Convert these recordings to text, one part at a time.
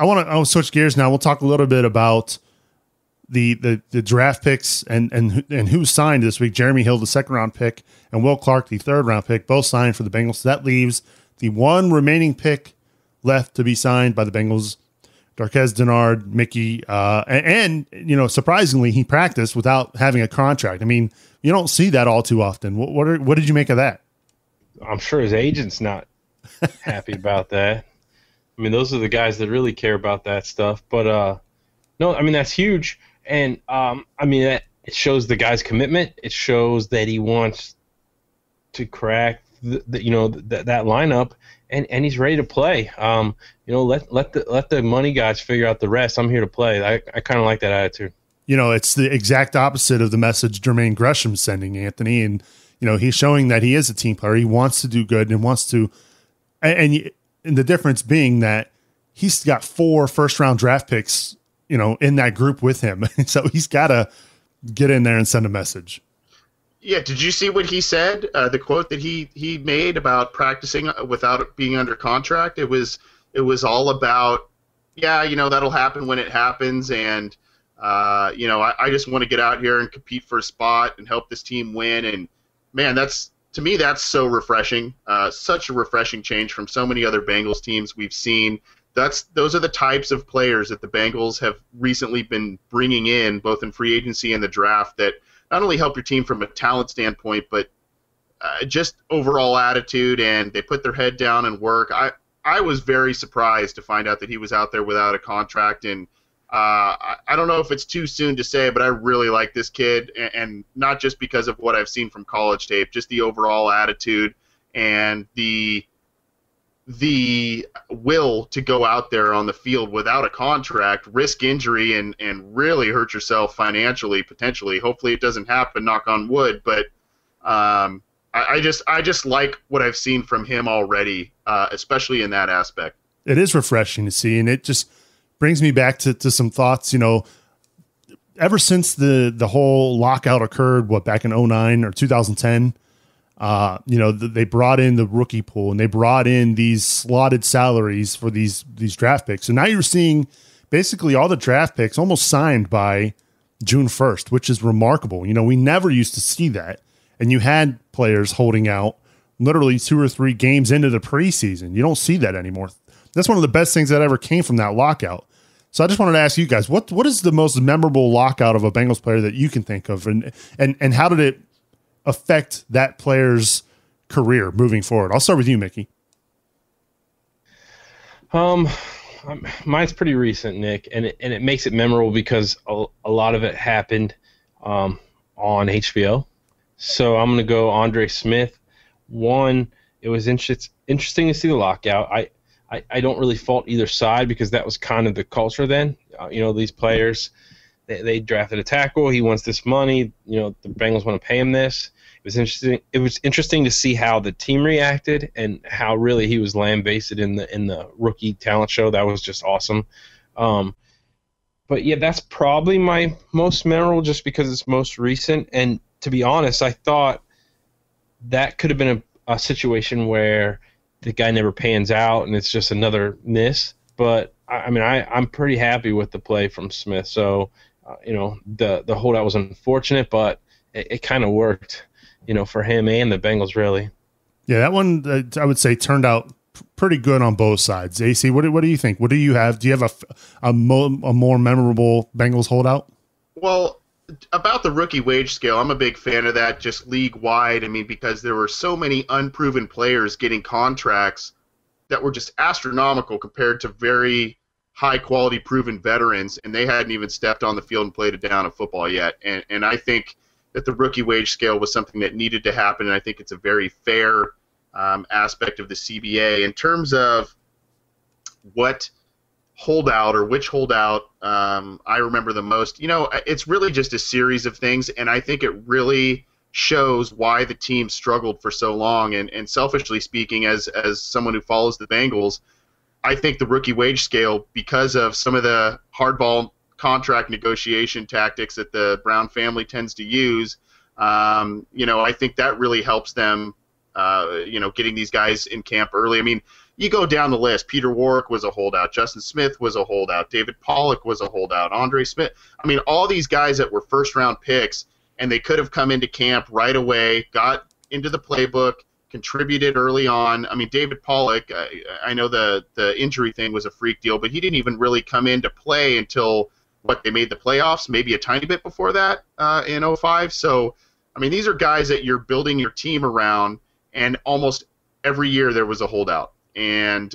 I want to switch gears now. We'll talk a little bit about the draft picks and who signed this week. Jeremy Hill, the 2nd-round pick, and Will Clark, the 3rd-round pick, both signed for the Bengals. So that leaves the one remaining pick left to be signed by the Bengals, Darqueze Dennard, Mickey, and surprisingly, he practiced without having a contract. I mean, you don't see that all too often. What did you make of that? I'm sure his agent's not happy about that. I mean, those are the guys that really care about that stuff. But no, I mean, that's huge. And I mean, it shows the guy's commitment. It shows that he wants to crack that lineup, and he's ready to play. Let the money guys figure out the rest. I'm here to play. I kind of like that attitude. It's the exact opposite of the message Jermaine Gresham's sending, Anthony. And, he's showing that he is a team player. He wants to do good and wants to, and the difference being that he's got 4 first-round draft picks, in that group with him. So he's got to get in there and send a message. Yeah, did you see what he said? The quote that he made about practicing without being under contract. It was all about, that'll happen when it happens, and I just want to get out here and compete for a spot and help this team win. And man, to me that's so refreshing. Such a refreshing change from so many other Bengals teams we've seen. Those are the types of players that the Bengals have recently been bringing in, both in free agency and the draft, that not only help your team from a talent standpoint, but just overall attitude, and they put their head down and work. I was very surprised to find out that he was out there without a contract, and I don't know if it's too soon to say, but I really like this kid, and not just because of what I've seen from college tape, just the overall attitude and the will to go out there on the field without a contract, risk injury, and really hurt yourself financially, potentially. Hopefully it doesn't happen, knock on wood, but I just like what I've seen from him already, especially in that aspect. It is refreshing to see, and it just brings me back to some thoughts, ever since the whole lockout occurred, back in 2009 or 2010, they brought in the rookie pool, and they brought in these slotted salaries for these draft picks. So now you're seeing basically all the draft picks almost signed by June 1st, which is remarkable. We never used to see that. And you had players holding out literally 2 or 3 games into the preseason. You don't see that anymore. That's one of the best things that ever came from that lockout. So I just wanted to ask you guys, what is the most memorable lockout of a Bengals player that you can think of, and how did it affect that player's career moving forward? I'll start with you, Mickey. Mine's pretty recent, Nick, and it makes it memorable because a lot of it happened on HBO. So I'm going to go Andre Smith. One, it was interesting to see the lockout. I don't really fault either side because that was kind of the culture then. These players, they drafted a tackle. He wants this money. The Bengals want to pay him this. It was interesting. It was interesting to see how the team reacted and how really he was lambasted in the rookie talent show. That was just awesome. But yeah, that's probably my most memorable just because it's most recent. And to be honest, I thought that could have been a situation where the guy never pans out and it's just another miss. But I'm pretty happy with the play from Smith. So, the holdout was unfortunate, but it kind of worked, for him and the Bengals, really. Yeah, that one I would say turned out pretty good on both sides. AC, what do you think? What do you have? Do you have a more memorable Bengals holdout? Well, about the rookie wage scale, I'm a big fan of that, just league-wide. Because there were so many unproven players getting contracts that were just astronomical compared to very high-quality proven veterans, and they hadn't even stepped on the field and played a down of football yet. And I think that the rookie wage scale was something that needed to happen, and I think it's a very fair aspect of the CBA. In terms of what holdout or which holdout I remember the most, it's really just a series of things, and I think it really shows why the team struggled for so long. And selfishly speaking, as someone who follows the Bengals, I think the rookie wage scale, because of some of the hardball contract negotiation tactics that the Brown family tends to use, I think that really helps them, getting these guys in camp early. you go down the list. Peter Warwick was a holdout. Justin Smith was a holdout. David Pollock was a holdout. Andre Smith. I mean, all these guys that were first-round picks, and they could have come into camp right away, got into the playbook, contributed early on. I mean, David Pollock, I know the injury thing was a freak deal, but he didn't even really come into play until, they made the playoffs, maybe a tiny bit before that in '05. So, I mean, these are guys that you're building your team around, and almost every year there was a holdout. And,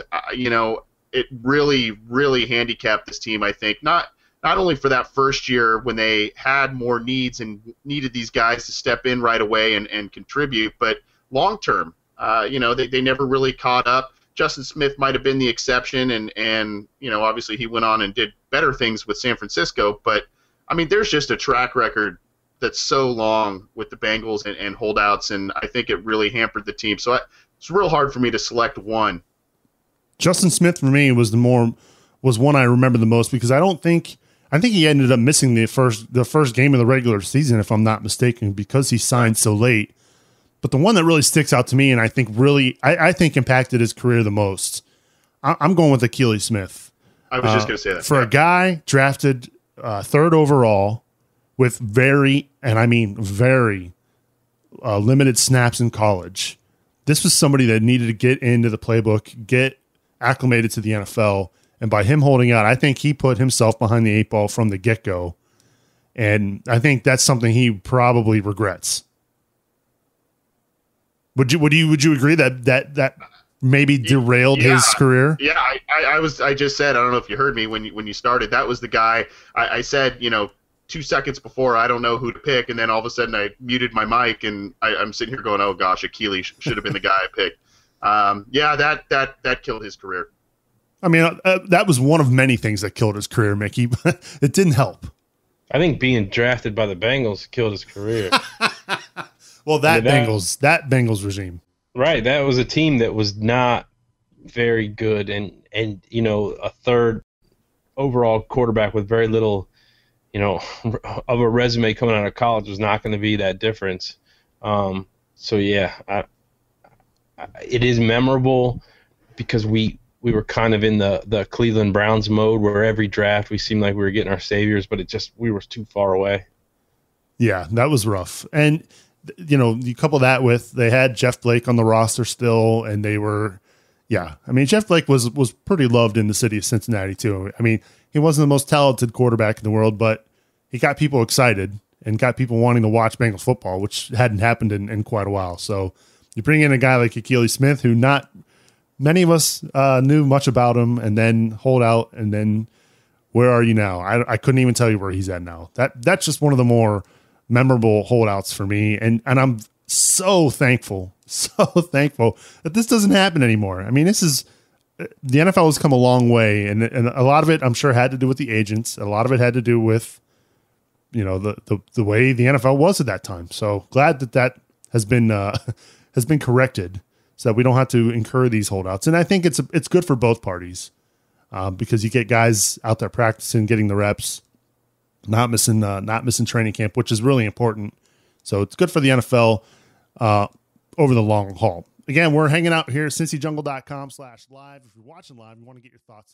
it really, really handicapped this team, I think, not only for that first year when they had more needs and needed these guys to step in right away and contribute, but long term. They never really caught up. Justin Smith might have been the exception, and obviously he went on and did better things with San Francisco. But, I mean, there's just a track record that's so long with the Bengals and holdouts, and I think it really hampered the team. So it's real hard for me to select one. Justin Smith for me was one I remember the most, because I think he ended up missing the first game of the regular season, if I'm not mistaken, because he signed so late. But the one that really sticks out to me, and I think impacted his career the most, I'm going with Akili Smith. I was just going to say that. For a guy drafted third overall with very limited snaps in college, this was somebody that needed to get into the playbook, get acclimated to the NFL. And by him holding out, I think he put himself behind the 8 ball from the get-go. And I think that's something he probably regrets. Would you agree that maybe derailed his career? Yeah, I just said, I don't know if you heard me when you started, that was the guy I said, 2 seconds before, I don't know who to pick, and then all of a sudden I muted my mic, and I'm sitting here going, oh gosh, Akili should have been the guy I picked. That killed his career. I mean, that was one of many things that killed his career, Mickey, but it didn't help. I think being drafted by the Bengals killed his career. Well, that Bengals regime. Right. That was a team that was not very good, and a third overall quarterback with very little, of a resume coming out of college was not going to be that difference. So yeah, it is memorable because we were kind of in the Cleveland Browns mode where every draft we seemed like we were getting our saviors, but we were too far away. Yeah, that was rough. And, you couple that with they had Jeff Blake on the roster still, and they were, Jeff Blake was pretty loved in the city of Cincinnati too. I mean, he wasn't the most talented quarterback in the world, but he got people excited and got people wanting to watch Bengals football, which hadn't happened in quite a while. So you bring in a guy like Akili Smith, who not many of us knew much about him, and then hold out, and then where are you now? I couldn't even tell you where he's at now. That's just one of the more memorable holdouts for me, and I'm so thankful that this doesn't happen anymore. I mean, the NFL has come a long way, and a lot of it I'm sure had to do with the agents. A lot of it had to do with the way the NFL was at that time. So glad that has been corrected, so that we don't have to incur these holdouts. And I think it's good for both parties, because you get guys out there practicing, getting the reps, not missing training camp, which is really important. So it's good for the NFL over the long haul. Again, we're hanging out here at cincyjungle.com/live. If you're watching live, you want to get your thoughts in.